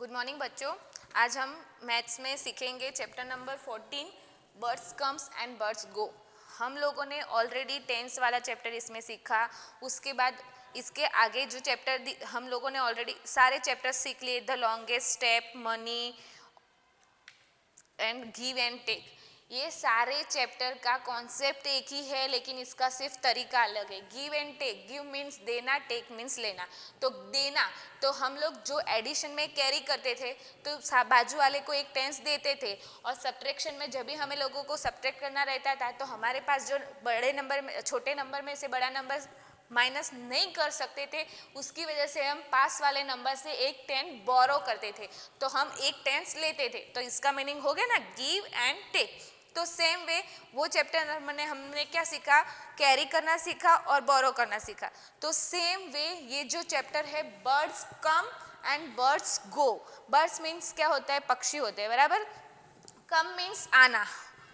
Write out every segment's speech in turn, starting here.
Good morning बच्चों। आज हम मैथ्स में सीखेंगे chapter number 14 birds comes and birds go. हम लोगों ने ऑलरेडी टेंस वाला चैप्टर इसमें सीखा। उसके बाद इसके आगे जो चैप्टर हम लोगों ने ऑलरेडी सारे चैप्टर सीख लिए, the longest step, money and give and take. ये सारे चैप्टर का कॉन्सेप्ट एक ही है, लेकिन इसका सिर्फ तरीका अलग है। Give and take, give means देना, टेक मीन्स लेना। तो देना तो हम लोग जो एडिशन में कैरी करते थे तो बाजू वाले को एक टेंस देते थे, और सब्ट्रैक्शन में जब भी हमें लोगों को सब्ट्रैक्ट करना रहता था तो हमारे पास जो बड़े नंबर में छोटे नंबर में से बड़ा नंबर माइनस नहीं कर सकते थे, उसकी वजह से हम पास वाले नंबर से एक टेन बोरो करते थे, तो हम एक टेंस लेते थे। तो इसका मीनिंग हो गया ना, गिव एंड टेक। तो सेम वे वो चैप्टर में हमने क्या सीखा, कैरी करना सीखा और बोरो करना सीखा। तो सेम वे ये जो चैप्टर है birds come and birds go. Birds means क्या होता है, पक्षी होते हैं, बराबर। कम मीन्स आना,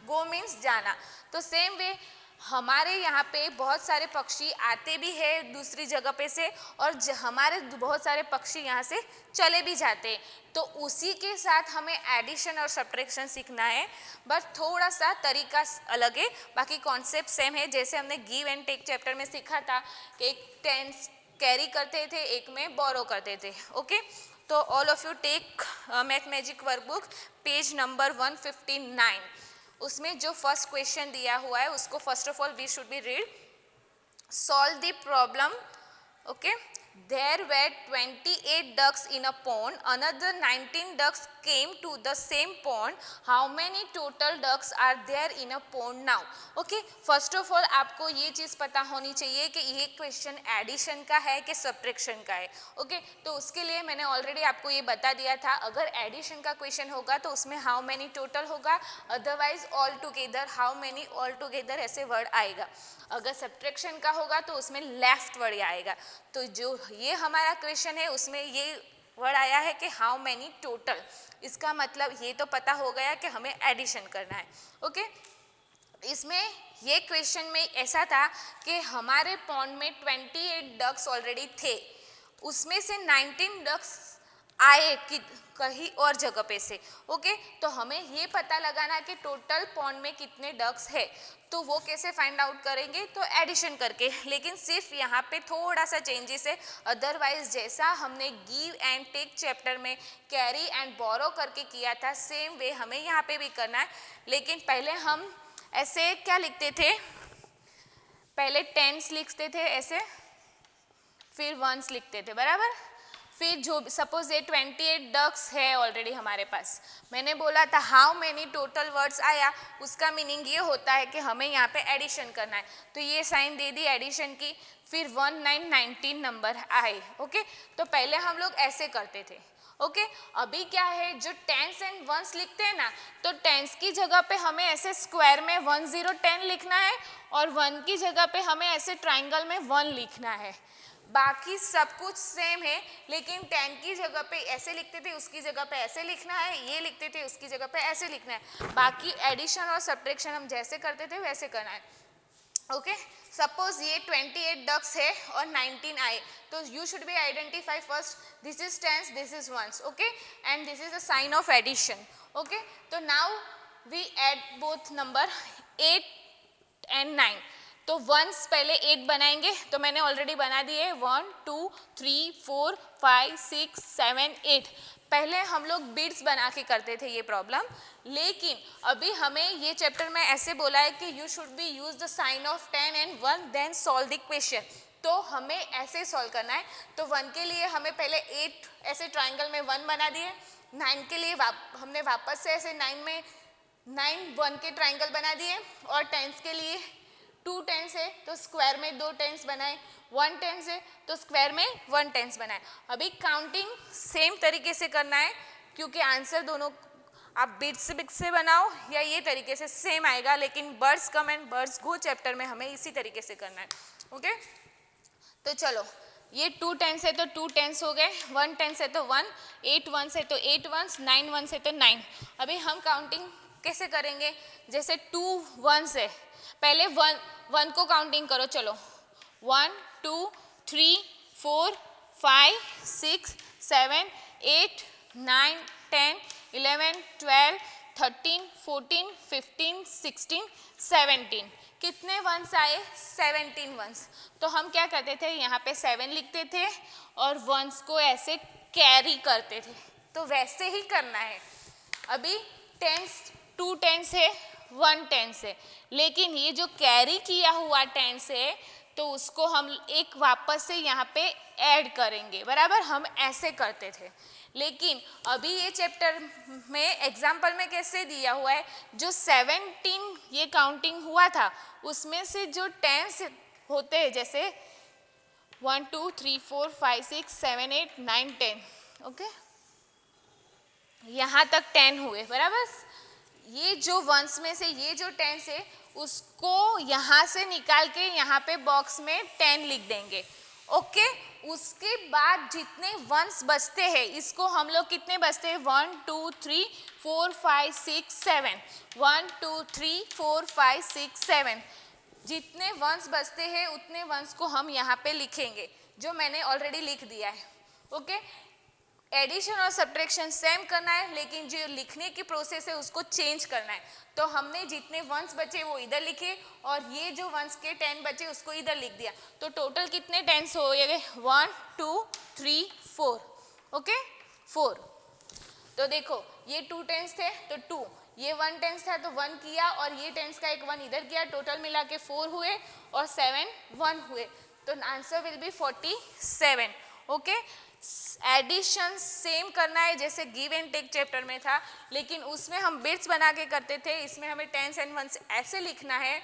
गो मीन्स जाना। तो सेम वे हमारे यहाँ पे बहुत सारे पक्षी आते भी है दूसरी जगह पे से, और हमारे बहुत सारे पक्षी यहाँ से चले भी जाते हैं। तो उसी के साथ हमें एडिशन और सब्ट्रैक्शन सीखना है, बस थोड़ा सा तरीका अलग है, बाकी कॉन्सेप्ट सेम है। जैसे हमने गिव एंड टेक चैप्टर में सीखा था कि एक टेंस कैरी करते थे, एक में बोरो करते थे। ओके, तो all of you take math magic workbook page number 159। उसमें जो फर्स्ट क्वेश्चन दिया हुआ है उसको first of all we should be read. Solve the problem. Okay, there were 28 ducks in a pond, another 19 ducks came to the same pond, how many total ducks are there in a pond now? Okay, first of all आपको ये चीज़ पता होनी चाहिए कि ये question addition का है कि सब्ट्रैक्शन का है। ओके, तो उसके लिए मैंने ऑलरेडी आपको ये बता दिया था, अगर एडिशन का क्वेश्चन होगा तो उसमें हाउ मैनी टोटल होगा, otherwise all together, how many all together ऐसे वर्ड आएगा। अगर सब्ट्रैक्शन का होगा तो उसमें लेफ्ट वर्ड आएगा। तो जो ये हमारा क्वेश्चन है उसमें ये वर्ड आया है कि हाउ मैनी टोटल। इसका मतलब ये तो पता हो गया कि हमें एडिशन करना है। ओके, इसमें ये क्वेश्चन में ऐसा था कि हमारे पॉन्ड में 28 डक्स ऑलरेडी थे, उसमें से 19 डक्स आए कि कहीं और जगह पे से। ओके, तो हमें ये पता लगाना कि टोटल पॉन्ड में कितने डक्स है। तो वो कैसे फाइंड आउट करेंगे, तो एडिशन करके। लेकिन सिर्फ यहाँ पे थोड़ा सा चेंजेस है, अदरवाइज जैसा हमने गिव एंड टेक चैप्टर में कैरी एंड बोरो करके किया था, सेम वे हमें यहाँ पे भी करना है। लेकिन पहले हम ऐसे क्या लिखते थे, पहले टेंस लिखते थे ऐसे, फिर वंस लिखते थे, बराबर। फिर जो सपोज ये 28 डक्स है ऑलरेडी हमारे पास, मैंने बोला था हाउ मैनी टोटल वर्ड्स आया, उसका मीनिंग ये होता है कि हमें यहाँ पे एडिशन करना है। तो ये साइन दे दी एडिशन की, फिर 1919 नंबर आए। ओके, तो पहले हम लोग ऐसे करते थे। ओके, अभी क्या है, जो टेंस एंड वंस लिखते हैं ना, तो टेंस की जगह पे हमें ऐसे स्क्वायर में 1010 लिखना है, और 1 की जगह पे हमें ऐसे ट्राइंगल में 1 लिखना है। बाकी सब कुछ सेम है, लेकिन 10 की जगह पे ऐसे लिखते थे, उसकी जगह पे ऐसे लिखना है, ये लिखते थे उसकी जगह पे ऐसे लिखना है। बाकी एडिशन और सब्ट्रैक्शन हम जैसे करते थे वैसे करना है। ओके, सपोज ये 28 डक्स है और 19 आए, तो you should be identify first, this is tens, this is ones. Okay, and this is the sign of addition. Okay, तो now we add both number 8 and 9। तो वंस पहले 8 बनाएंगे, तो मैंने ऑलरेडी बना दिए 1 2 3 4 5 6 7 8। पहले हम लोग बिट्स बना के करते थे ये प्रॉब्लम, लेकिन अभी हमें ये चैप्टर में ऐसे बोला है कि you should be use the sign of 10 and 1 then solve the question. तो हमें ऐसे सॉल्व करना है। तो 1 के लिए हमें पहले 8 ऐसे ट्राइंगल में 1 बना दिए, 9 के लिए हमने वापस से ऐसे 9 1 के ट्राइंगल बना दिए, और टेंस के लिए 2 टेंस है तो स्क्वायर में 2 टेंस बनाए, 1 टेंस है तो स्क्वायर में 1 टेंस बनाए। अभी काउंटिंग सेम तरीके से करना है, क्योंकि आंसर दोनों आप बिट्स से बनाओ या ये तरीके से सेम आएगा, लेकिन birds come and birds go chapter में हमें इसी तरीके से करना है। ओके, तो चलो, ये 2 टेंस है तो 2 टेंस हो गए, 1 टेंस है तो 1, 8 वंस है तो 8 वंस, 9 वंस है तो 9। अभी हम काउंटिंग कैसे करेंगे, जैसे 2 वंस है, पहले 1 को काउंटिंग करो। चलो, 1 2 3 4 5 6 7 8 9, 10, 11, 12, 13, 14, 15, 16, 17। कितने वंस आए? 17 वंस। तो हम क्या करते थे, यहाँ पे 7 लिखते थे और वंस को ऐसे कैरी करते थे। तो वैसे ही करना है। अभी टेंस 2 टेंस है, 1 टेंस है, लेकिन ये जो कैरी किया हुआ टेंस है तो उसको हम एक वापस से यहाँ पे ऐड करेंगे, बराबर। हम ऐसे करते थे, लेकिन अभी ये चैप्टर में एग्जाम्पल में कैसे दिया हुआ है, जो 17 ये काउंटिंग हुआ था उसमें से जो टेंस होते हैं, जैसे 1 2 3 4 5 6 7 8 9 10, ओके, यहाँ तक 10 हुए, बराबर। ये जो वंस में से ये जो टेंस है उसको यहाँ से निकाल के यहाँ पे बॉक्स में 10 लिख देंगे, ओके। उसके बाद जितने वंस बचते हैं, इसको हम लोग कितने बचते हैं, 1 2 3 4 5 6 7, 1 2 3 4 5 6 7, जितने वंस बचते हैं उतने वंस को हम यहाँ पे लिखेंगे, जो मैंने ऑलरेडी लिख दिया है, ओके। एडिशन और सब्ट्रैक्शन सेम करना है, लेकिन जो लिखने की प्रोसेस है उसको चेंज करना है। तो हमने जितने वंस बचे वो इधर लिखे और ये जो वंस के 10 बचे उसको इधर लिख दिया। तो टोटल कितने टेंस हो गए, 1 2 3 4, ओके, 4। तो देखो ये 2 टेंस थे तो 2, ये 1 टेंस था तो 1 किया और ये टेंस का एक 1 इधर किया, टोटल मिला के 4 हुए और 7 1 हुए। तो answer will be 47, okay. Addition same करना है जैसे गिव एंड टेक चैप्टर में था, लेकिन उसमें हम बिट्स बना के करते थे, इसमें हमें टेंस एंड वंस ऐसे लिखना है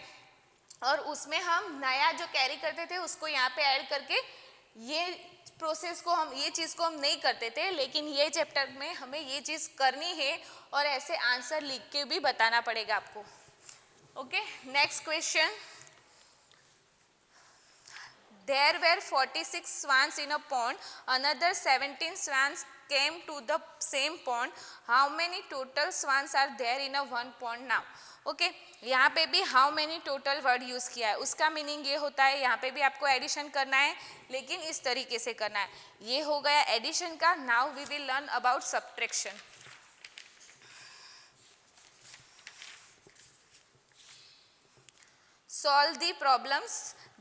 और उसमें हम नया जो कैरी करते थे उसको यहाँ पे ऐड करके ये प्रोसेस को हम, ये चीज़ को हम नहीं करते थे, लेकिन ये चैप्टर में हमें ये चीज़ करनी है और ऐसे आंसर लिख के भी बताना पड़ेगा आपको, okay. Next question, there were 46 swans in a pond, another 17 swans came to the same pond, how many total swans are there in a one pond now? Okay, यहाँ पे भी how many total word use किया है, उसका meaning ये होता है, यहाँ पे भी आपको एडिशन करना है लेकिन इस तरीके से करना है। ये हो गया एडिशन का। Now we will learn about subtraction. Solve the problems.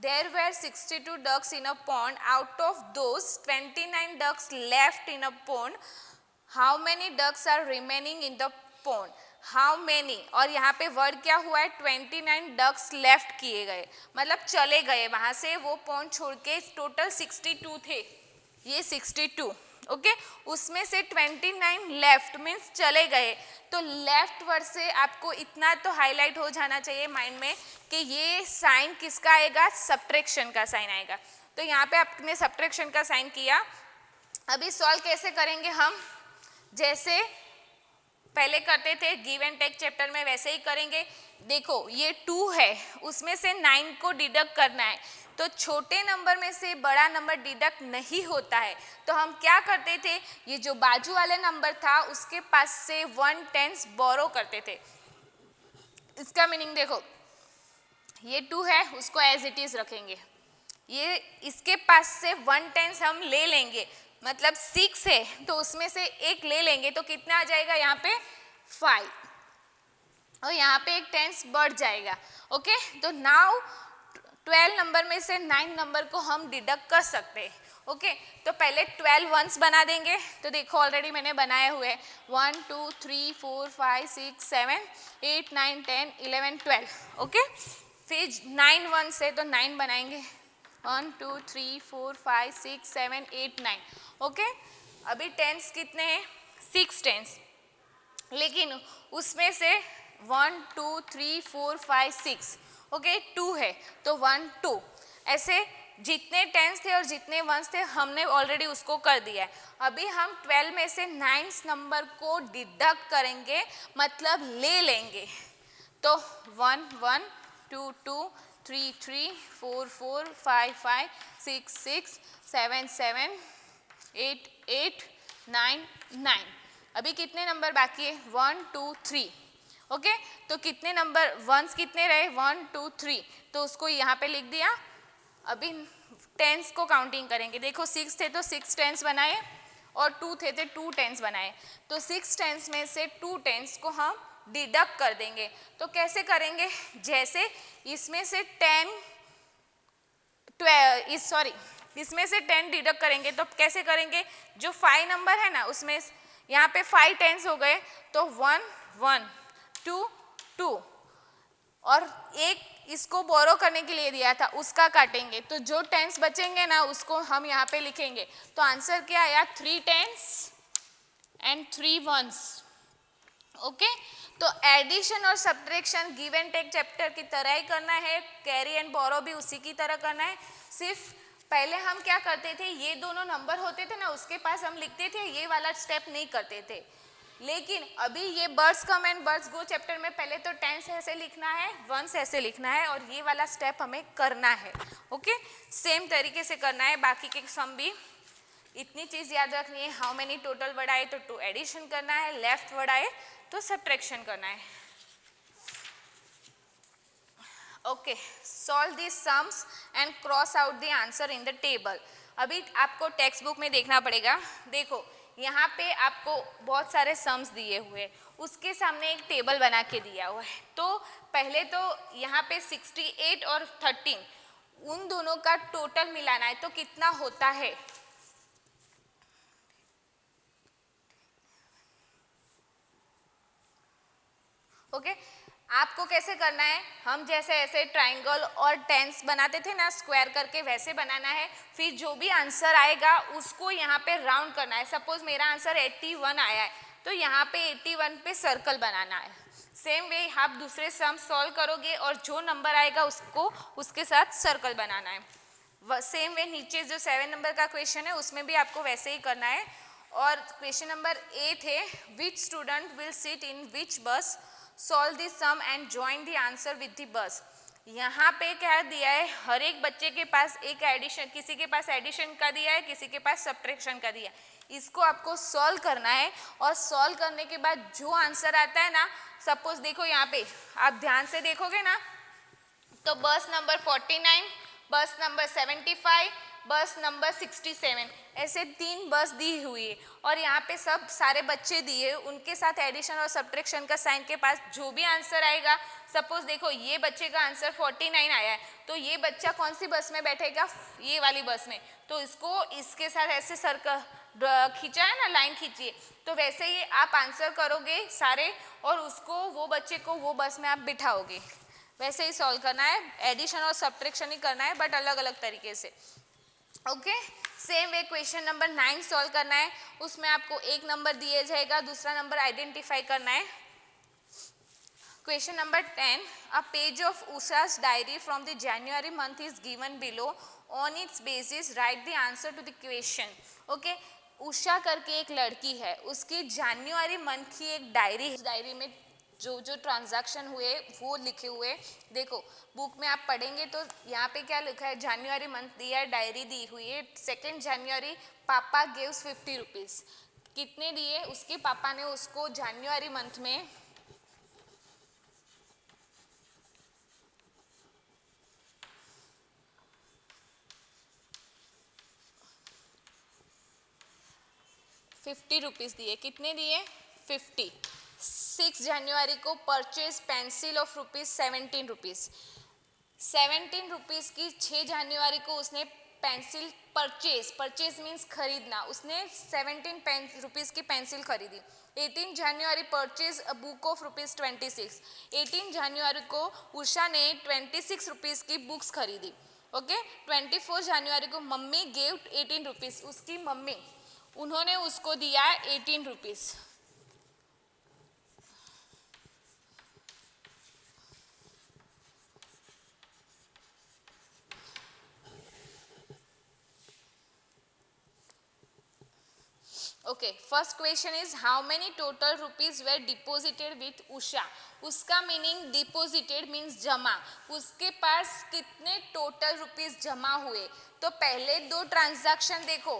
There were 62 ducks in a pond. Out of those, 29 ducks left in a pond. How many ducks are remaining in the pond? How many, और यहाँ पे word क्या हुआ है, 29 ducks left किए गए, मतलब चले गए वहाँ से, वो पॉन्ड छोड़ के। टोटल 62 थे, ये 62, ओके। उसमें से 29 लेफ्ट मीन्स चले गए। तो लेफ्ट वर्ड से आपको इतना तो हाईलाइट हो जाना चाहिए माइंड में कि ये साइन किसका आएगा, सब्ट्रैक्शन का साइन आएगा। तो यहाँ पे आपने सब्ट्रैक्शन का साइन किया। अभी सॉल्व कैसे करेंगे हम, जैसे पहले करते थे गिव एंड टेक चैप्टर में वैसे ही करेंगे। देखो ये 2 है, उसमें से 9 को डिडक्ट करना है, तो छोटे नंबर में से बड़ा नंबर डिडक्ट नहीं होता है। तो हम क्या करते थे, ये जो बाजू वाले नंबर था उसके पास से 1 टेंस बोरो करते थे। इसका मीनिंग देखो, ये 2 है उसको एज इट इज रखेंगे, ये इसके पास से 1 टेंस हम ले लेंगे, मतलब 6 है तो उसमें से एक ले लेंगे, तो कितना आ जाएगा यहाँ पे 5, और यहाँ पे एक टेंस बढ़ जाएगा, ओके। तो नाउ 12 नंबर में से 9 नंबर को हम डिडक्ट कर सकते हैं, ओके। तो पहले 12 वंस बना देंगे। तो देखो ऑलरेडी मैंने बनाए हुए 1 2 3 4 5 6 7 8 9 10 11 12, ओके। फिर 9 वंस है तो 9 बनाएंगे, 1 2 3 4 5 6 7 8 9, ओके। अभी टेंस कितने हैं, 6 टेंस, लेकिन उसमें से 1 2 3 4 5 6, ओके, 2 है तो 1 2, ऐसे जितने टेंस थे और जितने वंस थे हमने ऑलरेडी उसको कर दिया है। अभी हम 12 में से 9 नंबर को डिडक्ट करेंगे, मतलब ले लेंगे। तो 1 1 2 2 3 3 4 4 5 5 6 6 7 7 8 8 9 9। अभी कितने नंबर बाकी है, 1 2 3, ओके। तो कितने नंबर वंस कितने रहे, 1 2 3, तो उसको यहाँ पे लिख दिया। अभी टेंस को काउंटिंग करेंगे, देखो 6 थे तो 6 टेंस बनाए और 2 थे तो 2 टेंस बनाए, तो 6 टेंस में से 2 टेंस को हम डिडक्ट कर देंगे। तो कैसे करेंगे, जैसे इसमें से 10 डिडक्ट करेंगे तो कैसे करेंगे, जो 5 नंबर है ना उसमें यहाँ पे 5 टेंस हो गए, तो 1 1 2 2 और एक इसको बोरो करने के लिए दिया था उसका काटेंगे, तो जो टेंस बचेंगे ना उसको हम यहाँ पे लिखेंगे। तो आंसर क्या आया, 3 टेंस एंड 3 वंस। ओके, तो एडिशन और subtraction give and take chapter की तरह ही करना है, कैरी एंड बोरो भी उसी की तरह करना है। सिर्फ पहले हम क्या करते थे, ये दोनों नंबर होते थे ना उसके पास हम लिखते थे, ये वाला स्टेप नहीं करते थे। लेकिन अभी ये birds come and birds go chapter में पहले तो टेंस ऐसे लिखना है, वंस ऐसे लिखना है और ये वाला स्टेप हमें करना है। ओके, सेम तरीके से करना है, बाकी के सम भी इतनी चीज याद रखनी है, हाउ मेनी टोटल वर्ड आए तो 2 एडिशन करना है, लेफ्ट वर्ड आए तो सब्ट्रैक्शन करना है। Okay, solve this sums and cross out the answer in the table. अभी आपको टेक्स्ट बुक में देखना पड़ेगा, देखो यहाँ पे आपको बहुत सारे सम्स दिए हुए, उसके सामने एक टेबल बना के दिया हुआ है। तो पहले तो यहाँ पे 68 और 13 उन दोनों का टोटल मिलाना है, तो कितना होता है। ओके, आपको कैसे करना है, हम जैसे ऐसे ट्राइंगल और टेंस बनाते थे ना स्क्वायर करके, वैसे बनाना है। फिर जो भी आंसर आएगा उसको यहाँ पे राउंड करना है। सपोज मेरा आंसर 81 आया है तो यहाँ पे 81 पे सर्कल बनाना है। सेम वे आप दूसरे सम सॉल्व करोगे और जो नंबर आएगा उसको उसके साथ सर्कल बनाना है। सेम वे नीचे जो 7 नंबर का क्वेश्चन है उसमें भी आपको वैसे ही करना है। और क्वेश्चन नंबर 8 है, which student will sit in which bus, solve this sum and join the answer with the bus. यहाँ पे क्या दिया है, हर एक बच्चे के पास एक एडिशन, किसी के पास एडिशन का दिया है, किसी के पास सब्ट्रैक्शन का दिया है। इसको आपको सॉल्व करना है और सॉल्व करने के बाद जो आंसर आता है ना, सपोज देखो यहाँ पे आप ध्यान से देखोगे ना तो बस नंबर 49, बस नंबर 75, बस नंबर 67 ऐसे 3 बस दी हुई है और यहाँ पे सब सारे बच्चे दिए, उनके साथ एडिशन और सब्ट्रैक्शन का साइन के पास जो भी आंसर आएगा, सपोज देखो ये बच्चे का आंसर 49 आया है तो ये बच्चा कौन सी बस में बैठेगा, ये वाली बस में, तो इसको इसके साथ ऐसे सर्कल खींचा है ना, लाइन खींचिए, तो वैसे ही आप आंसर करोगे सारे और उसको वो बच्चे को वो बस में आप बिठाओगे। वैसे ही सॉल्व करना है, एडिशन और सब्ट्रैक्शन ही करना है बट अलग अलग तरीके से। Okay, same way question number 9 solve करना है, उसमें आपको एक नंबर दिया जाएगा, दूसरा नंबर आइडेंटिफाई करना है। Question number 10, a page of Usha's diary from the January month is given below, on its basis write the answer to the question. Okay, Usha करके एक लड़की है, उसकी जनवरी मंथ की एक डायरी है, डायरी में जो जो ट्रांजैक्शन हुए वो लिखे हुए। देखो बुक में आप पढ़ेंगे तो यहाँ पे क्या लिखा है, जनवरी मंथ दिया है, डायरी दी हुई है। 2 जनवरी पापा गिव्स 50 रुपीज़, कितने दिए, उसके पापा ने उसको जनवरी मंथ में 50 रुपीज़ दिए, कितने दिए 50। 6 जनवरी को purchase pencil of ₹17 rupees, 17 rupees की 6 जनवरी को उसने पेंसिल परचेज मीन्स खरीदना, उसने 17 रुपीज़ की पेंसिल खरीदी। 18 जनवरी परचेज अ बुक ऑफ ₹26। 18 जनवरी को उषा ने 26 रुपीज़ की बुक्स खरीदी। ओके, 24 जनवरी को मम्मी गेव 18 रुपीज़, उसकी मम्मी उन्होंने उसको दिया 18 rupees. Okay, first question is how many total rupees were deposited with Usha. उसका मीनिंग डिपोजिटेड मीन्स जमा, उसके पास कितने टोटल रुपीज जमा हुए। तो पहले 2 ट्रांजैक्शन देखो,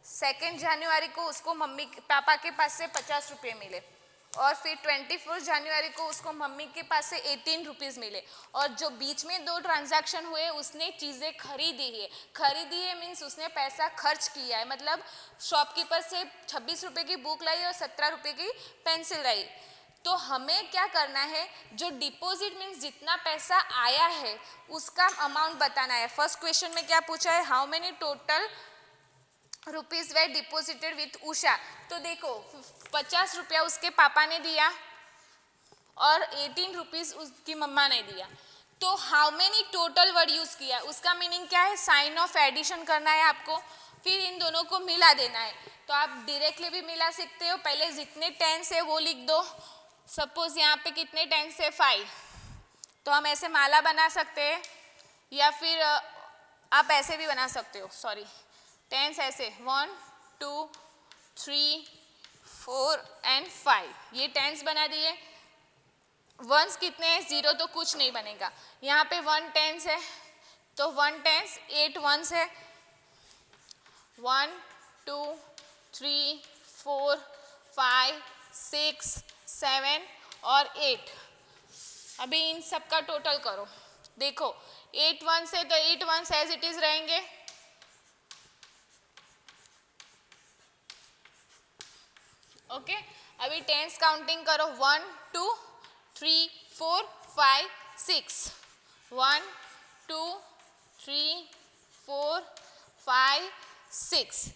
2 जनवरी को उसको मम्मी पापा के पास से 50 रुपये मिले और फिर 24 जनवरी को उसको मम्मी के पास से 18 रुपीज़ मिले, और जो बीच में 2 ट्रांजैक्शन हुए उसने चीज़ें खरीदी है मीन्स उसने पैसा खर्च किया है, मतलब शॉपकीपर से 26 रुपये की बुक लाई और 17 रुपये की पेंसिल लाई। तो हमें क्या करना है, जो डिपॉजिट मीन्स जितना पैसा आया है उसका अमाउंट बताना है। फर्स्ट क्वेश्चन में क्या पूछा है, how many total rupees were deposited with Usha. तो देखो 50 रुपया उसके पापा ने दिया और 18 रुपीज उसकी मम्मा ने दिया। तो how many total word use किया, उसका मीनिंग क्या है, साइन ऑफ एडिशन करना है आपको, फिर इन दोनों को मिला देना है। तो आप डायरेक्टली भी मिला सकते हो, पहले जितने टेंस है वो लिख दो। सपोज यहाँ पे कितने टेंस है 5, तो हम ऐसे माला बना सकते हैं, या फिर आप ऐसे भी बना सकते हो, सॉरी टेंस ऐसे 1 2 3 4 एंड 5, ये टेंस बना दिए। वंस कितने हैं, 0 तो कुछ नहीं बनेगा। यहाँ पे 1 टेंस है तो 1 टेंस 8 वंस है, 1 2 3 4 5 6 7 और 8। अभी इन सब का टोटल करो, देखो 8 वंस है तो 8 वंस एज इट इज रहेंगे, ओके। अभी टेंस काउंटिंग करो, 1 2 3 4 5 6, 1 2 3 4 5 6।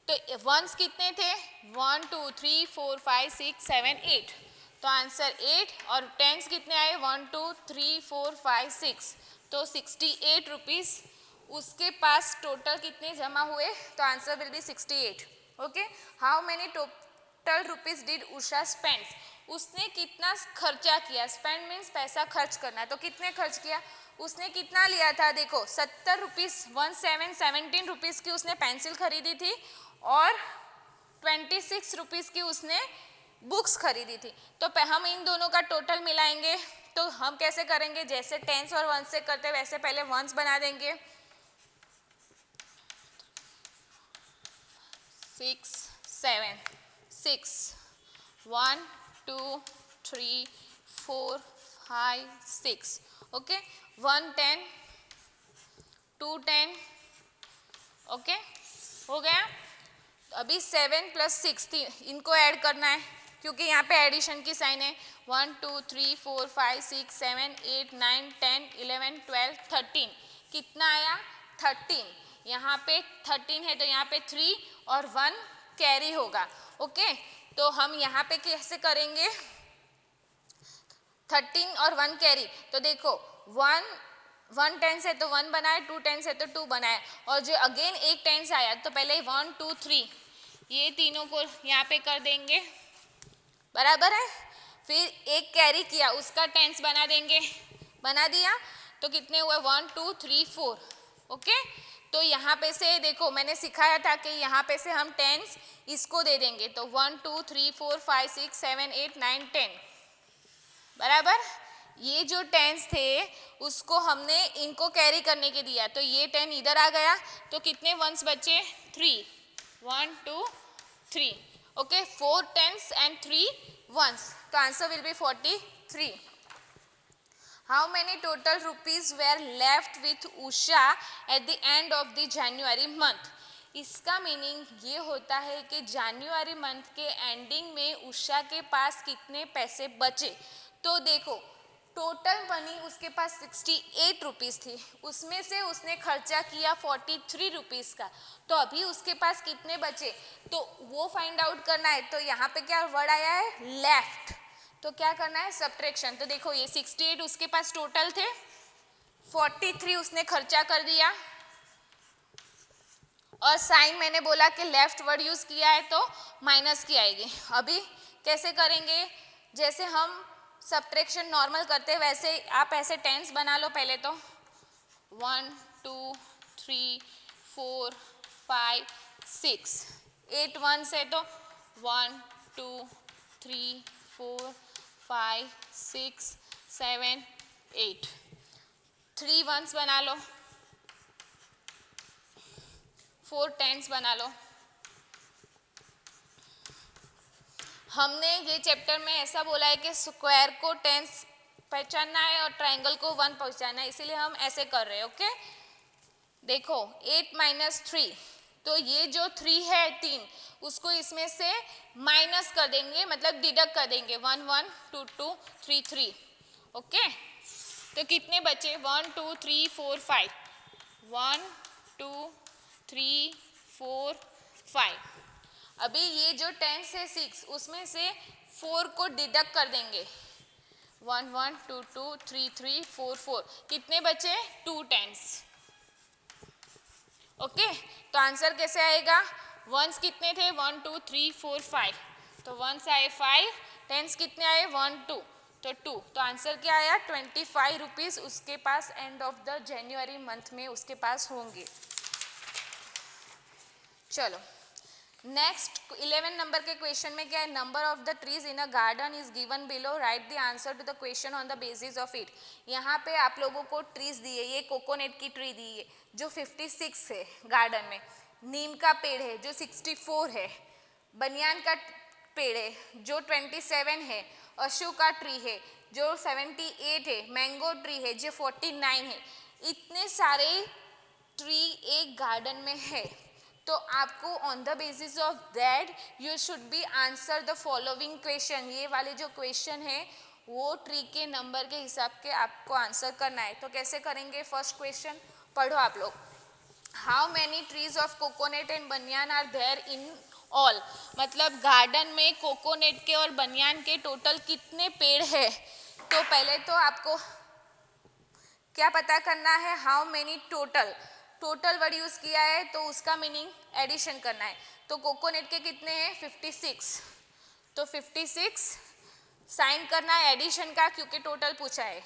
तो वंस कितने थे, 1 2 3 4 5 6 7 8, तो आंसर 8। और टेंस कितने आए, 1 2 3 4 5 6, तो 68 रुपीज़ उसके पास टोटल कितने जमा हुए, तो answer will B 68, okay. How many total rupees did Usha spend, उसने कितना खर्चा किया, स्पेंड मीन्स पैसा खर्च करना, तो कितने खर्च किया, उसने कितना लिया था, देखो 70 रुपीज़ 17 रुपीज़ की उसने पेंसिल खरीदी थी और 26 रुपीज़ की उसने बुक्स खरीदी थी। तो हम इन दोनों का टोटल मिलाएंगे, तो हम कैसे करेंगे, जैसे टेंस और वंस से करते वैसे पहले वंस बना देंगे, 6 7 6 1 2 3 4 5 6, ओके। 1 10 2 10, ओके, हो गया। अभी 7 + 6 इनको ऐड करना है, क्योंकि यहाँ पे एडिशन की साइन है। 1 2 3 4 5 6 7 8 9 10 11 12 13, कितना आया 13। यहाँ पे 13 है तो यहाँ पे 3 और 1 कैरी होगा, ओके। तो हम यहाँ पे कैसे करेंगे, 13 और 1 कैरी, तो देखो 1 टेंस है तो 1 बनाए, 2 टेंस है तो 2 बनाए, और जो अगेन एक टेंस आया तो पहले 1 2 3 ये तीनों को यहाँ पे कर देंगे, बराबर है। फिर एक कैरी किया उसका टेंस बना देंगे, बना दिया, तो कितने हुए 1 2 3 4, ओके। तो यहाँ पे से देखो मैंने सिखाया था कि यहाँ पे से हम टेंस इसको दे देंगे, तो 1 2 3 4 5 6 7 8 9 10, बराबर। ये जो टेंस थे उसको हमने इनको कैरी करने के दिया, तो ये 10 इधर आ गया, तो कितने वंस बचे 3, 1 2 3, ओके। 4 टेंस एंड 3 वंस, तो answer will be 43। How many total rupees were left with Usha at the end of the January month, इसका मीनिंग ये होता है कि जनवरी मंथ के एंडिंग में उषा के पास कितने पैसे बचे। तो देखो टोटल मनी उसके पास 68 रुपीज़ थी, उसमें से उसने खर्चा किया 43 रुपीज़ का, तो अभी उसके पास कितने बचे, तो वो फाइंड आउट करना है। तो यहाँ पे क्या वर्ड आया है, लेफ्ट, तो क्या करना है, सब्ट्रैक्शन। तो देखो ये 68 उसके पास टोटल थे, 43 उसने खर्चा कर दिया, और साइन मैंने बोला कि लेफ्ट वर्ड यूज किया है तो माइनस की आएगी। अभी कैसे करेंगे, जैसे हम सब्ट्रैक्शन नॉर्मल करते हैं वैसे आप ऐसे टेंस बना लो पहले, तो 1 2 3 4 5 6, 8 वंस है तो 1 2 3 4 5 6 7 8, 3 वंस बना लो, 4 टेंस बना लो। हमने ये चैप्टर में ऐसा बोला है कि स्क्वायर को 10 पहचानना है और ट्राइंगल को 1 पहचानना है, इसीलिए हम ऐसे कर रहे हैं। ओके, देखो 8 माइनस 3, तो ये जो 3 है 3, उसको इसमें से माइनस कर देंगे, मतलब डिडक्ट कर देंगे। 1 1 2 2 3 3। ओके, तो कितने बचे? 1 2 3 4 5, 1 2 3 4 5। अभी ये जो 10 से 6, उसमें से 4 को डिडक्ट कर देंगे। 1 1 2 2 3 3 4 4, कितने बचे? 2 10s। ओके, तो आंसर कैसे आएगा? वंस कितने थे? 1 2 3 4 5, तो वंस आए 5, टेंस कितने आए? 1 2, तो 2। तो आंसर क्या आया? 25 रुपीज उसके पास end of the January month में उसके पास होंगे। चलो नेक्स्ट 11 नंबर के क्वेश्चन में क्या है? Number of the trees in a garden is given below, write the answer to the question on the basis of it. यहाँ पे आप लोगों को ट्रीज दी है, ये कोकोनट की ट्री दी है जो 56 है गार्डन में, नीम का पेड़ है जो 64 है, बनियान का पेड़ है जो 27 है, अशोक का ट्री है जो 78 है, मैंगो ट्री है जो 49 है। इतने सारे ट्री एक गार्डन में है, तो आपको on the basis of that you should B answer the following question. ये वाले जो क्वेश्चन है वो ट्री के नंबर के हिसाब के आपको आंसर करना है। तो कैसे करेंगे? फर्स्ट क्वेश्चन पढ़ो आप लोग। How many trees of coconut and बनियान आर देयर इन ऑल, मतलब गार्डन में कोकोनट के और बनियान के टोटल कितने पेड़ है। तो पहले तो आपको क्या पता करना है? How many total, total word use किया है तो उसका मीनिंग एडिशन करना है। तो कोकोनट के कितने हैं? 56, तो 56 साइन करना है एडिशन का क्योंकि टोटल पूछा है।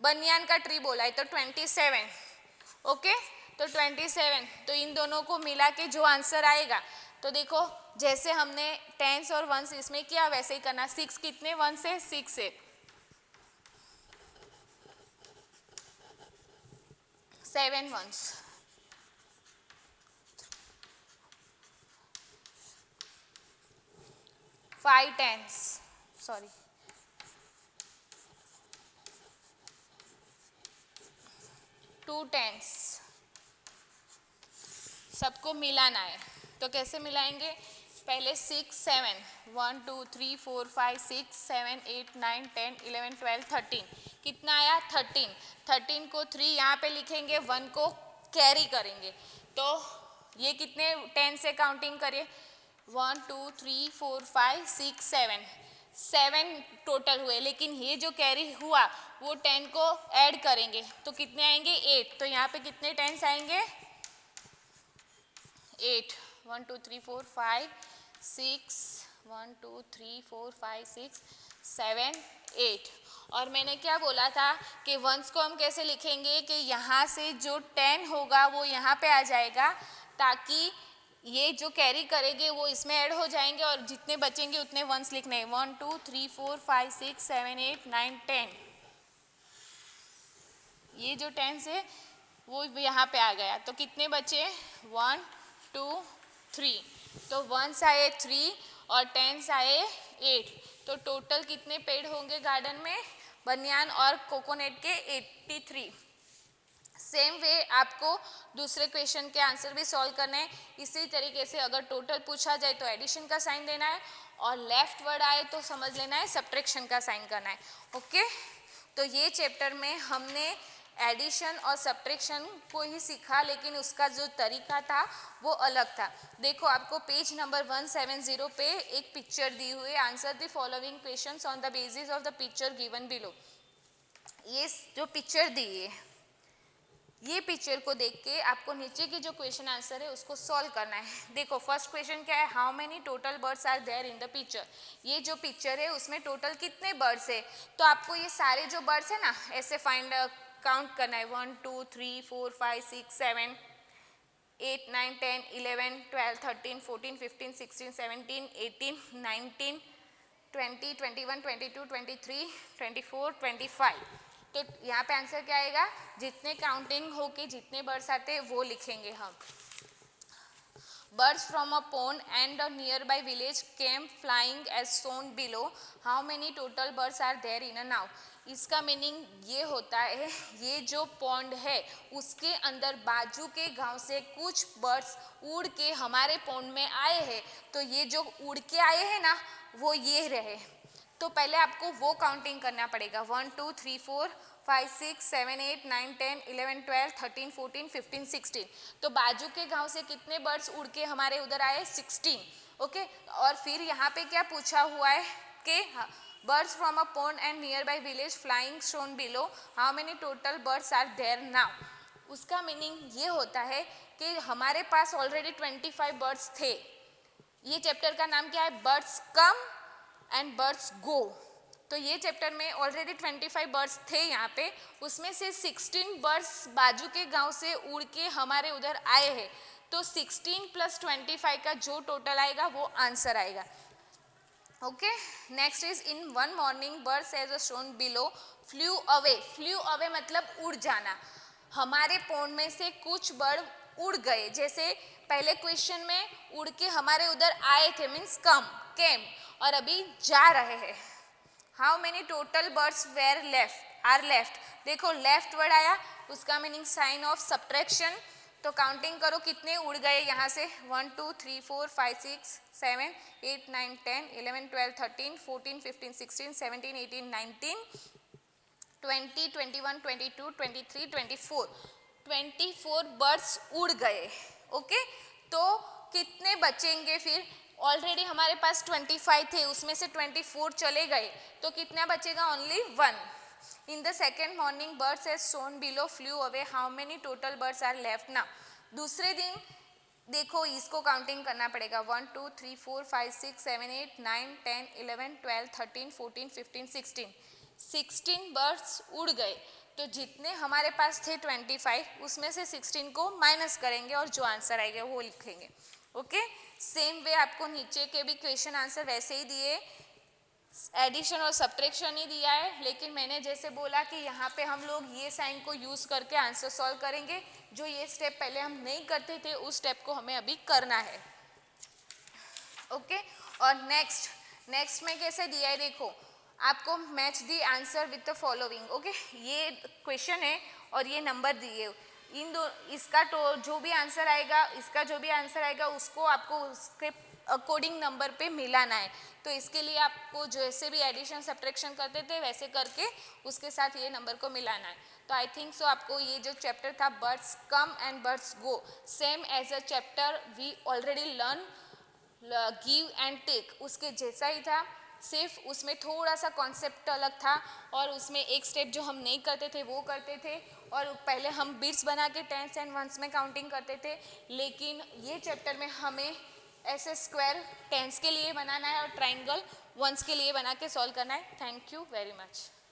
बनियान का ट्री बोला है तो 27। ओके, तो 27, तो इन दोनों को मिला के जो आंसर आएगा, तो देखो जैसे हमने टेंस और वंस इसमें किया वैसे ही करना। 6 कितने? 1 से 6 है, 7 ones, 5 tens, सॉरी 2 tens, सबको मिलाना है। तो कैसे मिलाएंगे? पहले 6 7, 1 2 3 4 5 6 7 8 9 10 11 12 13, कितना आया? 13। 13 को 3 यहाँ पे लिखेंगे, 1 को कैरी करेंगे, तो ये कितने 10 से काउंटिंग करिए? 1 2 3 4 5 6 7, 7 टोटल हुए, लेकिन ये जो कैरी हुआ वो 10 को ऐड करेंगे तो कितने आएंगे? 8। तो यहाँ पे कितने टेंस आएंगे? 8। 1 2 3 4 5 6, 1 2 3 4 5 6 7 8। और मैंने क्या बोला था कि वंस को हम कैसे लिखेंगे कि यहाँ से जो 10 होगा वो यहाँ पे आ जाएगा, ताकि ये जो कैरी करेंगे वो इसमें ऐड हो जाएंगे और जितने बचेंगे उतने वंस लिखने हैं। 1 2 3 4 5 6 7 8 9 10, ये जो 10 है वो यहाँ पे आ गया, तो कितने बचे? 1 2 3, तो वंस आए 3 और टेंस आए 8, तो टोटल कितने पेड़ होंगे गार्डन में बनियान और कोकोनट के? 83। सेम वे आपको दूसरे क्वेश्चन के आंसर भी सॉल्व करने हैं इसी तरीके से। अगर टोटल पूछा जाए तो एडिशन का साइन देना है और लेफ्ट वर्ड आए तो समझ लेना है सब्ट्रैक्शन का साइन करना है। ओके, तो ये चैप्टर में हमने एडिशन और सब्ट्रैक्शन को ही सीखा, लेकिन उसका जो तरीका था वो अलग था। देखो आपको पेज नंबर 170 पे एक पिक्चर दी हुई है। Answer the following questions on the basis of the picture given below. ये जो पिक्चर दी है, ये पिक्चर को देख के आपको नीचे के जो क्वेश्चन आंसर है उसको सॉल्व करना है। देखो फर्स्ट क्वेश्चन क्या है? How many total birds are there in the picture. ये जो पिक्चर है उसमें टोटल कितने बर्ड्स है, तो आपको ये सारे जो बर्ड्स है ना ऐसे फाइंड काउंट करना है। 1 2 3 4 5 6 7 8 9 10 11 12 13 14 15 16 17 18 19 20 21 22 23 24 25। तो यहाँ पे आंसर क्या आएगा? जितने काउंटिंग हो के जितने बर्ड्स आते हैं वो लिखेंगे हम। birds from a pond and a nearby village came flying as shown below. How many total birds are there in a now? इसका मीनिंग ये होता है, ये जो पॉन्ड है उसके अंदर बाजू के गांव से कुछ बर्ड्स उड़ के हमारे पॉन्ड में आए हैं, तो ये जो उड़ के आए हैं ना वो ये रहे। तो पहले आपको वो काउंटिंग करना पड़ेगा, 1 2 3 4 5 6 7 8 9 10 11 12 13 14 15 16। तो बाजू के गांव से कितने बर्ड्स उड़ के हमारे उधर आए? 16। ओके, और फिर यहाँ पे क्या पूछा हुआ है कि birds from a pond and nearby village flying shown below, how many total birds are there now? उसका मीनिंग ये होता है कि हमारे पास ऑलरेडी 25 बर्ड्स थे। ये चैप्टर का नाम क्या है? बर्ड्स कम एंड बर्ड्स गो। तो ये चैप्टर में ऑलरेडी 25 बर्ड्स थे यहाँ पे, उसमें से 16 बर्ड्स बाजू के गांव से उड़ के हमारे उधर आए हैं। तो 16 + 25 का जो टोटल आएगा वो आंसर आएगा। Okay, next is in one morning birds as shown below flew away. Flew away मतलब उड़ जाना। हमारे पॉन्ड में से कुछ बर्ड उड़ गए, जैसे पहले क्वेश्चन में उड़ के हमारे उधर आए थे, मीन्स केम, और अभी जा रहे हैं। How many total birds were left are left? देखो लेफ्ट वर्ड आया, उसका मीनिंग साइन ऑफ सब्ट्रैक्शन। तो काउंटिंग करो कितने उड़ गए यहाँ से, 1 2 3 4 5 6 7 8 9 10 11 12 13 14 15 16 17 18 19 20 21 22 23 24 24 बर्ड्स उड़ गए। ओके, तो कितने बचेंगे फिर? ऑलरेडी हमारे पास 25 थे, उसमें से 24 चले गए, तो कितना बचेगा? Only 1। In the second morning, birds as shown below flew away. How many total birds are left now? दूसरे दिन देखो इसको काउंटिंग करना पड़ेगा, 1 2 3 4 5 6 7 8 9 10 11 12 13 14 15 16 16 बर्ड्स उड़ गए। तो जितने हमारे पास थे 25, उसमें से 16 को माइनस करेंगे और जो आंसर आएगा वो लिखेंगे। ओके, सेम वे आपको नीचे के भी क्वेश्चन आंसर वैसे ही दिए, एडिशन और सब्ट्रैक्शन ही दिया है, लेकिन मैंने जैसे बोला कि यहाँ पे हम लोग ये साइन को यूज करके आंसर सॉल्व करेंगे। जो ये स्टेप पहले हम नहीं करते थे उस स्टेप को हमें अभी करना है। ओके, और नेक्स्ट में कैसे दिया है, देखो आपको match the answer with the following. Okay, ये क्वेश्चन है और ये नंबर दिए, इन दो इसका तो जो भी आंसर आएगा, इसका जो भी आंसर आएगा उसको आपको उसके अकॉर्डिंग नंबर पे मिलाना है। तो इसके लिए आपको जैसे भी एडिशन सब्ट्रैक्शन करते थे वैसे करके उसके साथ ये नंबर को मिलाना है। तो आई थिंक सो आपको ये जो चैप्टर था birds come and birds go, same as a chapter we already learn give and take, उसके जैसा ही था, सिर्फ उसमें थोड़ा सा कॉन्सेप्ट अलग था और उसमें एक स्टेप जो हम नहीं करते थे वो करते थे, और पहले हम बिट्स बना के टेंस एंड वंस में काउंटिंग करते थे। लेकिन ये चैप्टर में हमें ऐसे स्क्वायर टेंस के लिए बनाना है और ट्राइंगल वंस के लिए बना के सॉल्व करना है। Thank you very much.